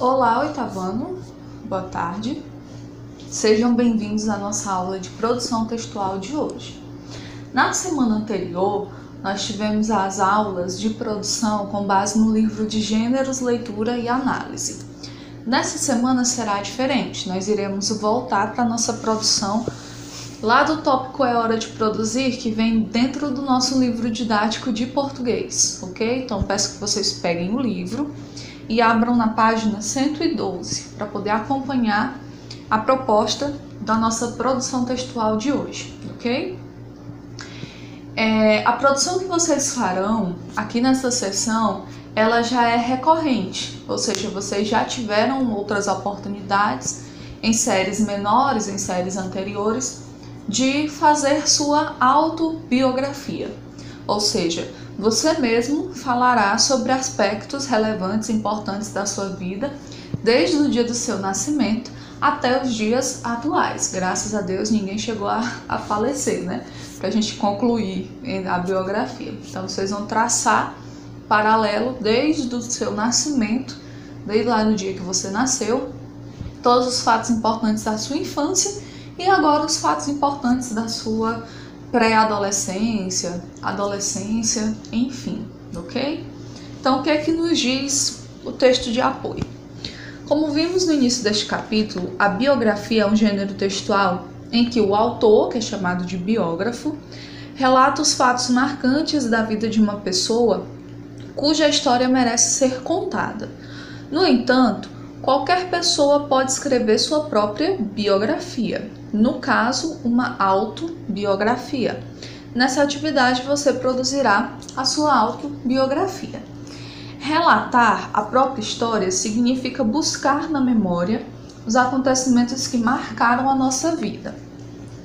Olá, oitavano, boa tarde. Sejam bem-vindos à nossa aula de produção textual de hoje. Na semana anterior, nós tivemos as aulas de produção com base no livro de Gêneros, Leitura e Análise. Nessa semana será diferente, nós iremos voltar para a nossa produção lá do tópico É Hora de Produzir, que vem dentro do nosso livro didático de português, ok? Então peço que vocês peguem o livro e abram na página 112 para poder acompanhar a proposta da nossa produção textual de hoje, ok? A produção que vocês farão aqui nessa sessão, ela já é recorrente, ou seja, vocês já tiveram outras oportunidades em séries menores, em séries anteriores, de fazer sua autobiografia, ou seja, você mesmo falará sobre aspectos relevantes e importantes da sua vida, desde o dia do seu nascimento até os dias atuais. Graças a Deus ninguém chegou a falecer, né? Para a gente concluir a biografia. Então vocês vão traçar paralelo desde o seu nascimento, desde lá no dia que você nasceu, todos os fatos importantes da sua infância e agora os fatos importantes da sua pré-adolescência, adolescência, enfim, ok? Então, o que é que nos diz o texto de apoio? Como vimos no início deste capítulo, a biografia é um gênero textual em que o autor, que é chamado de biógrafo, relata os fatos marcantes da vida de uma pessoa cuja história merece ser contada. No entanto, qualquer pessoa pode escrever sua própria biografia, no caso, uma autobiografia. Nessa atividade, você produzirá a sua autobiografia. Relatar a própria história significa buscar na memória os acontecimentos que marcaram a nossa vida.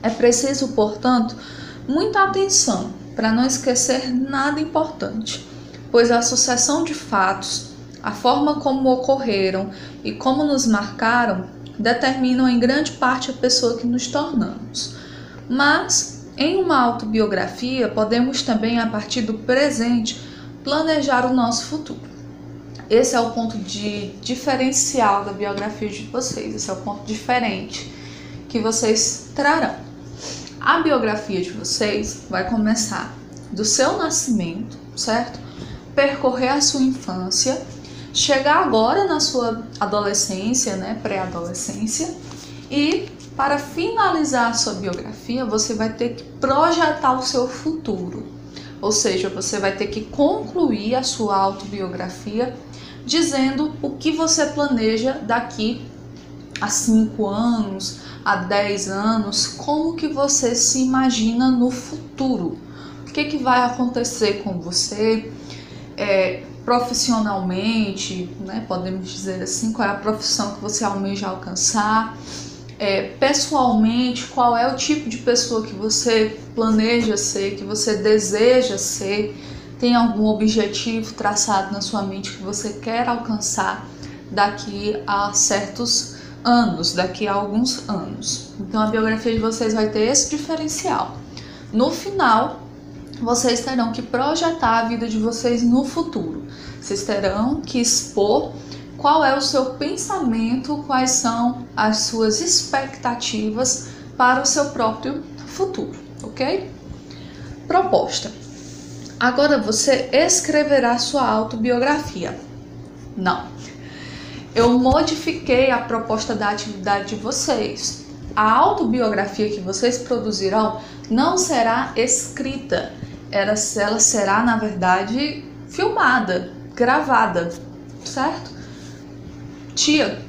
É preciso, portanto, muita atenção para não esquecer nada importante, pois a sucessão de fatos, a forma como ocorreram e como nos marcaram determinam em grande parte a pessoa que nos tornamos. Mas, em uma autobiografia, podemos também, a partir do presente, planejar o nosso futuro. Esse é o ponto diferencial da biografia de vocês, esse é o ponto diferente que vocês trarão. A biografia de vocês vai começar do seu nascimento, certo? Percorrer a sua infância, chegar agora na sua adolescência, né, pré-adolescência, e para finalizar a sua biografia, você vai ter que projetar o seu futuro. Ou seja, você vai ter que concluir a sua autobiografia dizendo o que você planeja daqui a 5 anos, a 10 anos, como que você se imagina no futuro. O que vai acontecer com você, profissionalmente, né, podemos dizer assim, qual é a profissão que você almeja alcançar, pessoalmente, qual é o tipo de pessoa que você planeja ser, que você deseja ser, tem algum objetivo traçado na sua mente que você quer alcançar daqui a certos anos, daqui a alguns anos. Então a biografia de vocês vai ter esse diferencial. No final, vocês terão que projetar a vida de vocês no futuro. Vocês terão que expor qual é o seu pensamento, quais são as suas expectativas para o seu próprio futuro, ok? Proposta. Agora você escreverá sua autobiografia. Não. Eu modifiquei a proposta da atividade de vocês. A autobiografia que vocês produzirão não será escrita. Ela será, na verdade, filmada, gravada, certo? Tia,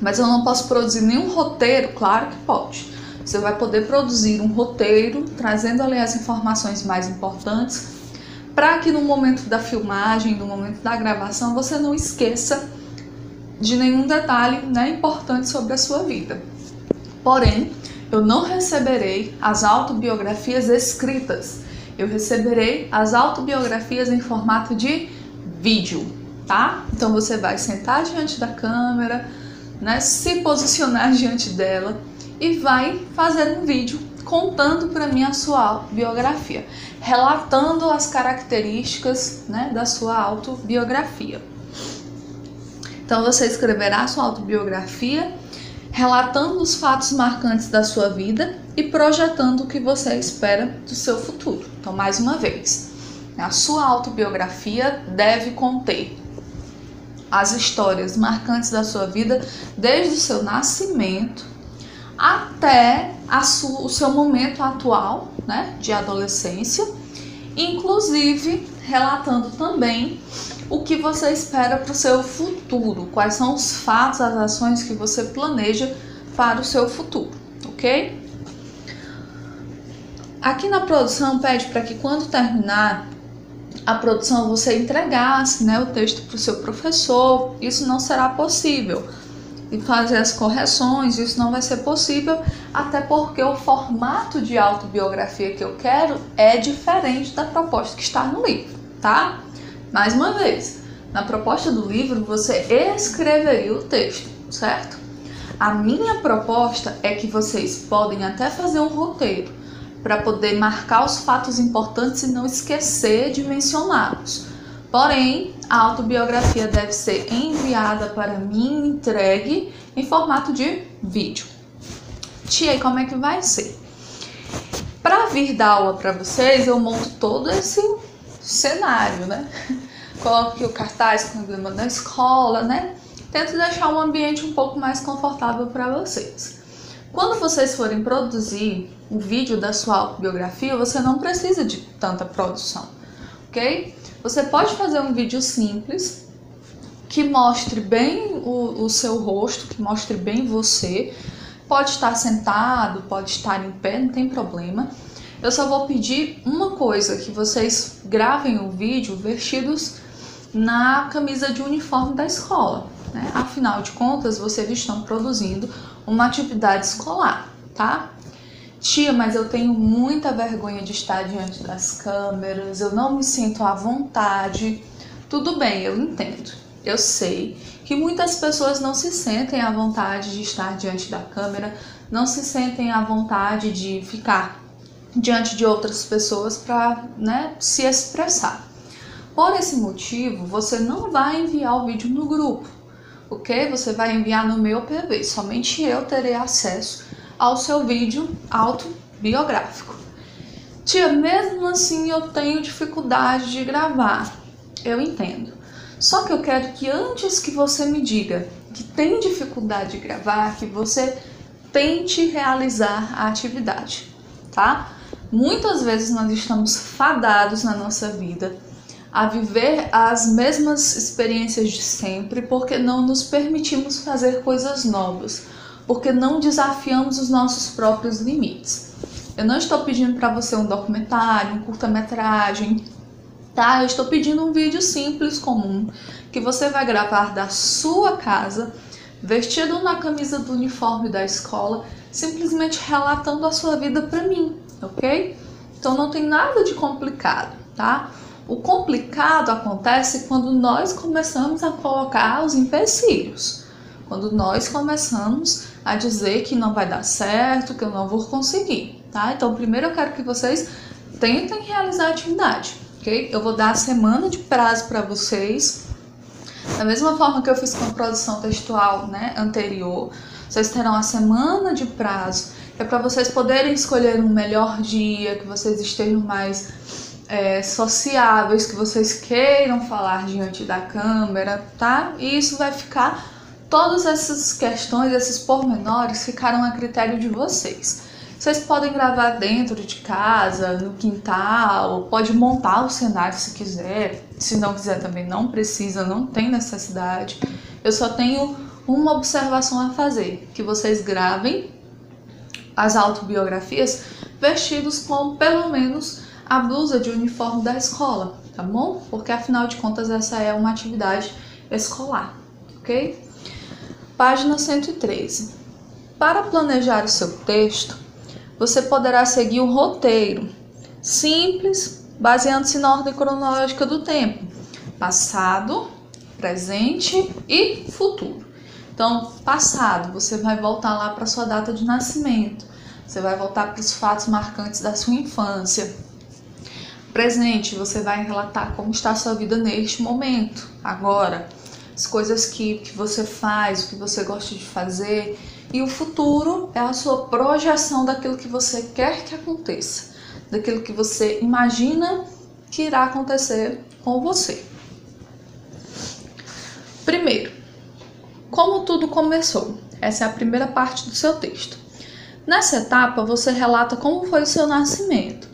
mas eu não posso produzir nenhum roteiro? Claro que pode. Você vai poder produzir um roteiro, trazendo ali as informações mais importantes, para que no momento da filmagem, no momento da gravação, você não esqueça de nenhum detalhe, né, importante sobre a sua vida. Porém, eu não receberei as autobiografias escritas. Eu receberei as autobiografias em formato de vídeo, tá? Então você vai sentar diante da câmera, né, se posicionar diante dela e vai fazer um vídeo contando para mim a sua autobiografia, relatando as características, né, da sua autobiografia. Então você escreverá sua autobiografia, relatando os fatos marcantes da sua vida e projetando o que você espera do seu futuro. Então, mais uma vez, a sua autobiografia deve conter as histórias marcantes da sua vida, desde o seu nascimento até o seu momento atual, né, de adolescência, inclusive relatando também o que você espera para o seu futuro, quais são os fatos, as ações que você planeja para o seu futuro, ok? Aqui na produção pede para que quando terminar a produção você entregasse, né, o texto para o seu professor. Isso não será possível. E fazer as correções, isso não vai ser possível, até porque o formato de autobiografia que eu quero é diferente da proposta que está no livro, tá? Mais uma vez, na proposta do livro você escreveria o texto, certo? A minha proposta é que vocês podem até fazer um roteiro para poder marcar os fatos importantes e não esquecer de mencioná-los. Porém, a autobiografia deve ser enviada para mim, entregue em formato de vídeo. Tia, e como é que vai ser? Para vir dar aula para vocês, eu monto todo esse cenário, né? Coloco aqui o cartaz com o emblema da escola, né? Tento deixar um ambiente um pouco mais confortável para vocês. Quando vocês forem produzir o vídeo da sua autobiografia, você não precisa de tanta produção, ok? Você pode fazer um vídeo simples, que mostre bem o seu rosto, que mostre bem você. Pode estar sentado, pode estar em pé, não tem problema. Eu só vou pedir uma coisa, que vocês gravem o vídeo vestidos na camisa de uniforme da escola, né? Afinal de contas, vocês estão produzindo uma atividade escolar, tá? Tia, mas eu tenho muita vergonha de estar diante das câmeras, eu não me sinto à vontade. Tudo bem, eu entendo. Eu sei que muitas pessoas não se sentem à vontade de estar diante da câmera, não se sentem à vontade de ficar diante de outras pessoas para, né, se expressar. Por esse motivo, você não vai enviar o vídeo no grupo, ok? Você vai enviar no meu PV, somente eu terei acesso ao seu vídeo autobiográfico. Tia, mesmo assim eu tenho dificuldade de gravar. Eu entendo. Só que eu quero que antes que você me diga que tem dificuldade de gravar, que você tente realizar a atividade, tá? Muitas vezes nós estamos fadados na nossa vida a viver as mesmas experiências de sempre porque não nos permitimos fazer coisas novas, porque não desafiamos os nossos próprios limites. Eu não estou pedindo para você um documentário, um curta-metragem, tá? Eu estou pedindo um vídeo simples, comum, que você vai gravar da sua casa, vestido na camisa do uniforme da escola, simplesmente relatando a sua vida para mim, ok? Então não tem nada de complicado, tá? O complicado acontece quando nós começamos a colocar os empecilhos, quando nós começamos a dizer que não vai dar certo, que eu não vou conseguir, tá? Então primeiro eu quero que vocês tentem realizar a atividade, ok? Eu vou dar a semana de prazo para vocês, da mesma forma que eu fiz com a produção textual, né, anterior. Vocês terão a semana de prazo, que é para vocês poderem escolher um melhor dia, que vocês estejam mais sociáveis, que vocês queiram falar diante da câmera, tá? E isso vai ficar, todas essas questões, esses pormenores ficaram a critério de vocês. Vocês podem gravar dentro de casa, no quintal, pode montar o cenário se quiser. Se não quiser também não precisa, não tem necessidade. Eu só tenho uma observação a fazer, que vocês gravem as autobiografias vestidos com pelo menos a blusa de uniforme da escola, tá bom? Porque afinal de contas essa é uma atividade escolar, ok? Página 113. Para planejar o seu texto, você poderá seguir um roteiro simples, baseando-se na ordem cronológica do tempo: passado, presente e futuro. Então, passado, você vai voltar lá para sua data de nascimento, você vai voltar para os fatos marcantes da sua infância. Presente, você vai relatar como está a sua vida neste momento, agora. as coisas que você faz, o que você gosta de fazer. E o futuro é a sua projeção daquilo que você quer que aconteça, daquilo que você imagina que irá acontecer com você. Primeiro, como tudo começou? Essa é a primeira parte do seu texto. Nessa etapa, você relata como foi o seu nascimento,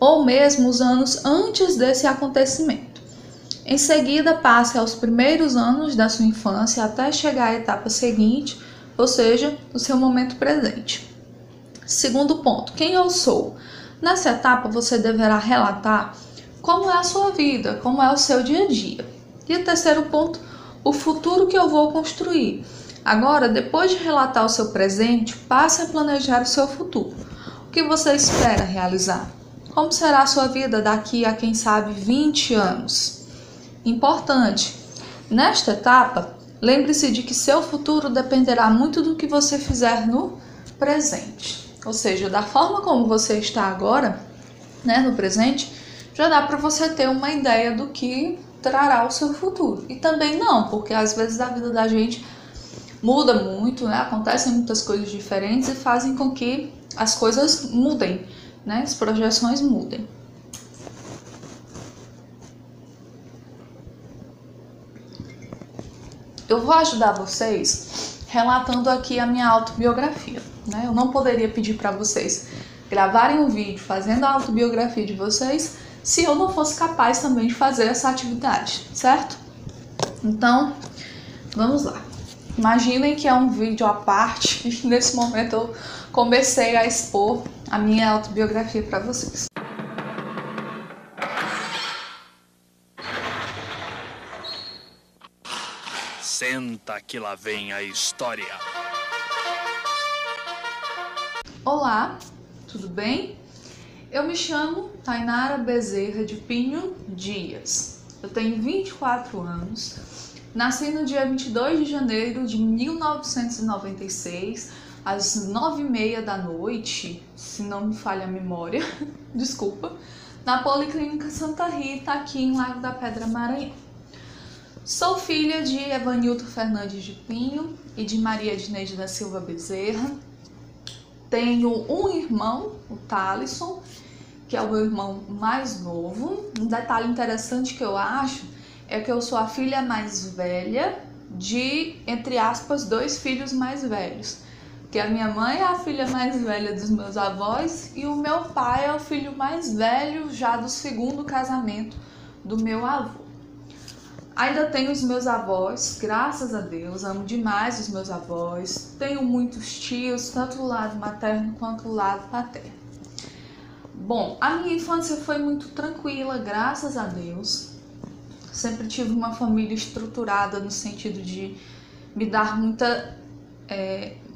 ou mesmo os anos antes desse acontecimento. Em seguida, passe aos primeiros anos da sua infância até chegar à etapa seguinte, ou seja, o seu momento presente. Segundo ponto, quem eu sou? Nessa etapa, você deverá relatar como é a sua vida, como é o seu dia a dia. E o terceiro ponto, o futuro que eu vou construir. Agora, depois de relatar o seu presente, passe a planejar o seu futuro. O que você espera realizar? Como será a sua vida daqui a, quem sabe, 20 anos? Importante, nesta etapa, lembre-se de que seu futuro dependerá muito do que você fizer no presente. Ou seja, da forma como você está agora, no presente, já dá para você ter uma ideia do que trará o seu futuro. E também não, porque às vezes a vida da gente muda muito, acontecem muitas coisas diferentes e fazem com que as coisas mudem, as projeções mudem. Eu vou ajudar vocês relatando aqui a minha autobiografia. Eu não poderia pedir para vocês gravarem um vídeo fazendo a autobiografia de vocês se eu não fosse capaz também de fazer essa atividade, certo? Então, vamos lá. Imaginem que é um vídeo à parte e nesse momento eu comecei a expor a minha autobiografia para vocês. Senta que lá vem a história. Olá, tudo bem? Eu me chamo Tainara Bezerra de Pinho Dias. Eu tenho 24 anos. Nasci no dia 22 de janeiro de 1996, às 9h30 da noite, se não me falha a memória, desculpa, na Policlínica Santa Rita, aqui em Lago da Pedra, Maranhão. Sou filha de Evanilton Fernandes de Pinho e de Maria Edneide da Silva Bezerra. Tenho um irmão, o Thalisson, que é o meu irmão mais novo. Um detalhe interessante que eu acho é que eu sou a filha mais velha de, entre aspas, 2 filhos mais velhos. Porque a minha mãe é a filha mais velha dos meus avós e o meu pai é o filho mais velho já do segundo casamento do meu avô. Ainda tenho os meus avós, graças a Deus, amo demais os meus avós. Tenho muitos tios, tanto do lado materno quanto do lado paterno. Bom, a minha infância foi muito tranquila, graças a Deus. Sempre tive uma família estruturada no sentido de me dar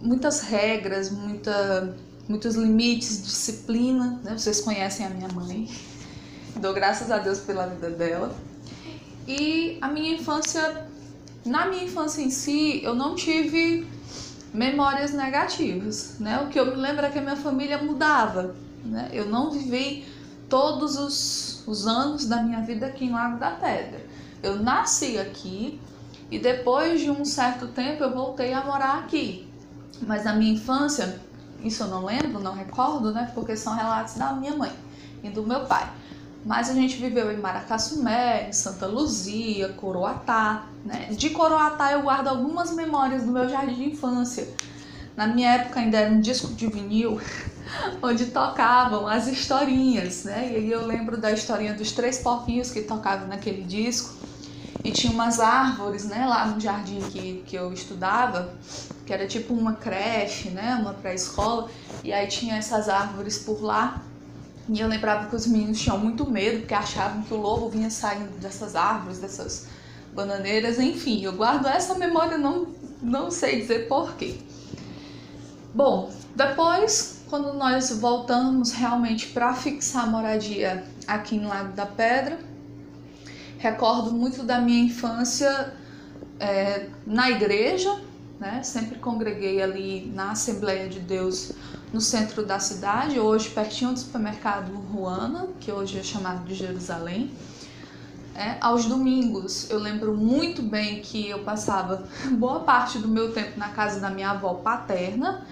muitas regras, muitos limites, disciplina. Vocês conhecem a minha mãe, dou graças a Deus pela vida dela. E na minha infância em si, eu não tive memórias negativas. O que eu me lembro é que a minha família mudava. Eu não vivi todos os anos da minha vida aqui em Lago da Pedra. Eu nasci aqui e depois de um certo tempo eu voltei a morar aqui. Mas na minha infância, isso eu não lembro, não recordo, porque são relatos da minha mãe e do meu pai. Mas a gente viveu em Maracassumé, em Santa Luzia, Coroatá. De Coroatá eu guardo algumas memórias do meu jardim de infância. Na minha época ainda era um disco de vinil onde tocavam as historinhas, E aí eu lembro da historinha dos 3 porquinhos que tocavam naquele disco. E tinha umas árvores, lá no jardim que eu estudava, que era tipo uma creche, uma pré-escola. E aí tinha essas árvores por lá. E eu lembrava que os meninos tinham muito medo, porque achavam que o lobo vinha saindo dessas árvores, dessas bananeiras. Enfim, eu guardo essa memória, não sei dizer porquê. Bom, depois, quando nós voltamos realmente para fixar a moradia aqui em Lago da Pedra, recordo muito da minha infância na igreja, Sempre congreguei ali na Assembleia de Deus no centro da cidade, hoje pertinho do supermercado Ruana, que hoje é chamado de Jerusalém. Aos domingos, eu lembro muito bem que eu passava boa parte do meu tempo na casa da minha avó paterna,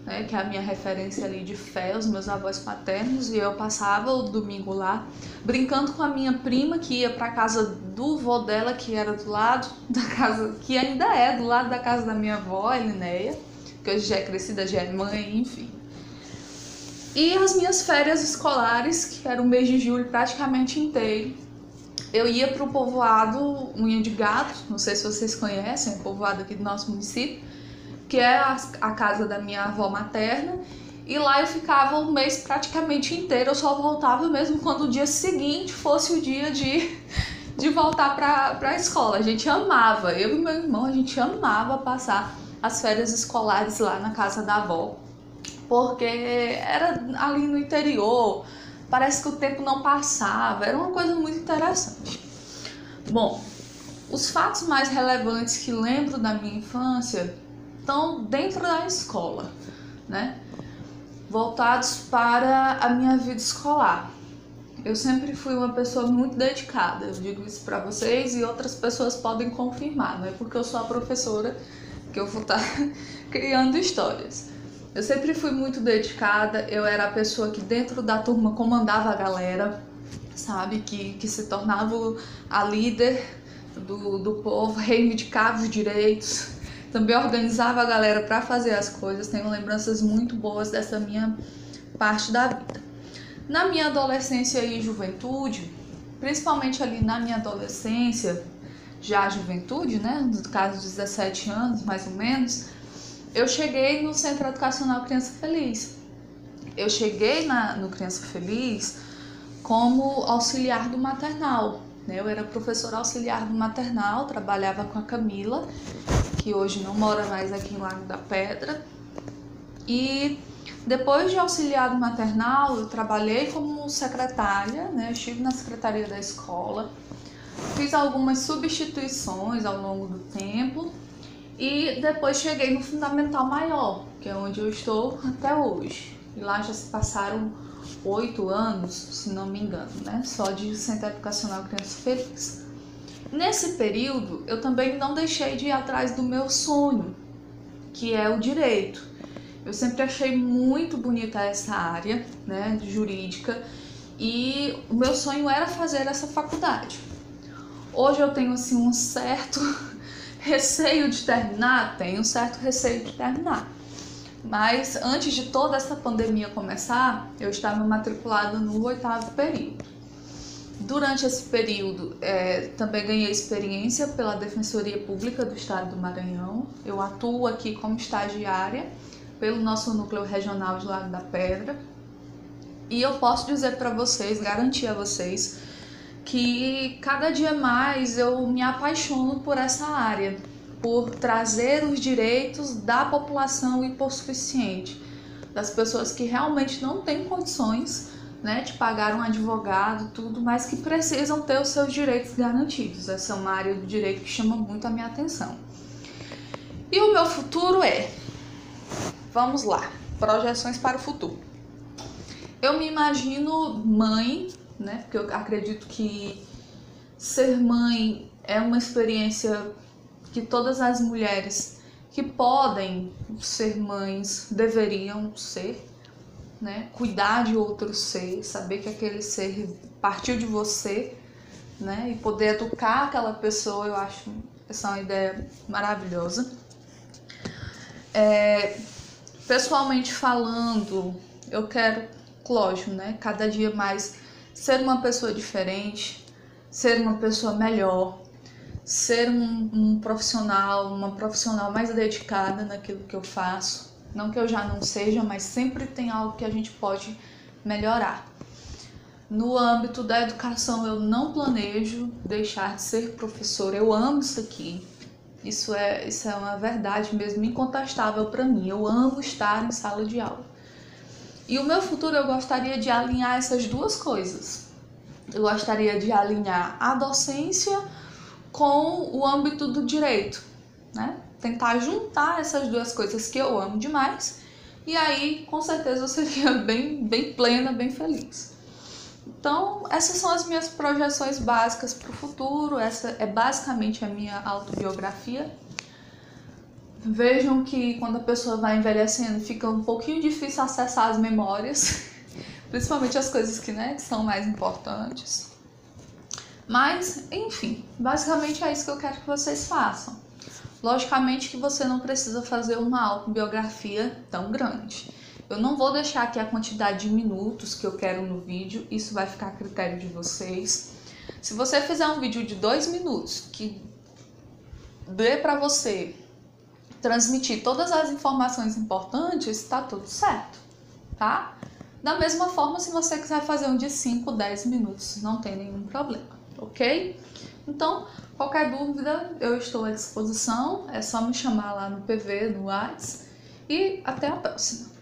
né, que é a minha referência ali de fé, os meus avós paternos, e eu passava o domingo lá, brincando com a minha prima, que ia para casa do vô dela, que era do lado da casa, que ainda é do lado da casa da minha avó, Elinéia, que hoje já é crescida, já é mãe, enfim. E as minhas férias escolares, que era o mês de julho praticamente inteiro, eu ia para o povoado Unha de Gato, não sei se vocês conhecem, é um povoado aqui do nosso município, que é a casa da minha avó materna, e lá eu ficava o mês praticamente inteiro, eu só voltava mesmo quando o dia seguinte fosse o dia de voltar para a escola. A gente amava, eu e meu irmão, a gente amava passar as férias escolares lá na casa da avó, porque era ali no interior, parece que o tempo não passava, era uma coisa muito interessante. Bom, os fatos mais relevantes que lembro da minha infância estão dentro da escola, né? Voltados para a minha vida escolar. Eu sempre fui uma pessoa muito dedicada, eu digo isso para vocês e outras pessoas podem confirmar, não é porque eu sou a professora que eu vou estar criando histórias. Eu sempre fui muito dedicada, eu era a pessoa que dentro da turma comandava a galera, sabe? Que se tornava a líder do povo, reivindicava os direitos, também organizava a galera para fazer as coisas. Tenho lembranças muito boas dessa minha parte da vida. Na minha adolescência e juventude, principalmente ali na minha adolescência, já juventude, né? No caso, 17 anos mais ou menos, eu cheguei no Centro Educacional Criança Feliz. Eu cheguei no Criança Feliz como auxiliar do maternal, né? Eu era professora auxiliar do maternal, trabalhava com a Camila, que hoje não mora mais aqui em Lago da Pedra. E depois de auxiliar do maternal, eu trabalhei como secretária, né? Eu estive na secretaria da escola, fiz algumas substituições ao longo do tempo. E depois cheguei no Fundamental Maior, que é onde eu estou até hoje. E lá já se passaram 8 anos, se não me engano, né? Só de Centro Educacional Criança Feliz. Nesse período, eu também não deixei de ir atrás do meu sonho, que é o direito. Eu sempre achei muito bonita essa área, né, jurídica, e o meu sonho era fazer essa faculdade. Hoje eu tenho, assim, um certo receio de terminar, tenho um certo receio de terminar. Mas antes de toda essa pandemia começar, eu estava matriculada no 8º período. Durante esse período, também ganhei experiência pela Defensoria Pública do Estado do Maranhão. Eu atuo aqui como estagiária pelo nosso núcleo regional de Lago da Pedra. E eu posso dizer para vocês, garantir a vocês, que cada dia mais eu me apaixono por essa área, por trazer os direitos da população hipossuficiente, das pessoas que realmente não têm condições, né, de pagar um advogado, tudo, mas que precisam ter os seus direitos garantidos. Essa é uma área do direito que chama muito a minha atenção. E o meu futuro vamos lá, projeções para o futuro. Eu me imagino mãe, né? Porque eu acredito que ser mãe é uma experiência que todas as mulheres que podem ser mães deveriam ser, né? Cuidar de outro ser, saber que aquele ser partiu de você, né? E poder educar aquela pessoa, eu acho essa uma ideia maravilhosa. Pessoalmente falando, eu quero, lógico, né? Cada dia mais ser uma pessoa diferente, ser uma pessoa melhor, ser uma profissional mais dedicada naquilo que eu faço. Não que eu já não seja, mas sempre tem algo que a gente pode melhorar. No âmbito da educação, eu não planejo deixar de ser professora. Eu amo isso aqui. Isso é uma verdade mesmo, incontestável para mim. Eu amo estar em sala de aula. E o meu futuro, eu gostaria de alinhar essas duas coisas. Eu gostaria de alinhar a docência com o âmbito do direito, né? Tentar juntar essas duas coisas que eu amo demais, e aí com certeza eu seria bem plena, bem feliz. Então, essas são as minhas projeções básicas para o futuro. Essa é basicamente a minha autobiografia. Vejam que quando a pessoa vai envelhecendo, fica um pouquinho difícil acessar as memórias, principalmente as coisas que são mais importantes. Mas, enfim, basicamente é isso que eu quero que vocês façam. Logicamente que você não precisa fazer uma autobiografia tão grande. Eu não vou deixar aqui a quantidade de minutos que eu quero no vídeo, isso vai ficar a critério de vocês. Se você fizer um vídeo de 2 minutos que dê para você transmitir todas as informações importantes, tá tudo certo, tá? Da mesma forma, se você quiser fazer um de 5, 10 minutos, não tem nenhum problema, ok? Então, qualquer dúvida, eu estou à disposição, é só me chamar lá no PV, no WhatsApp, e até a próxima.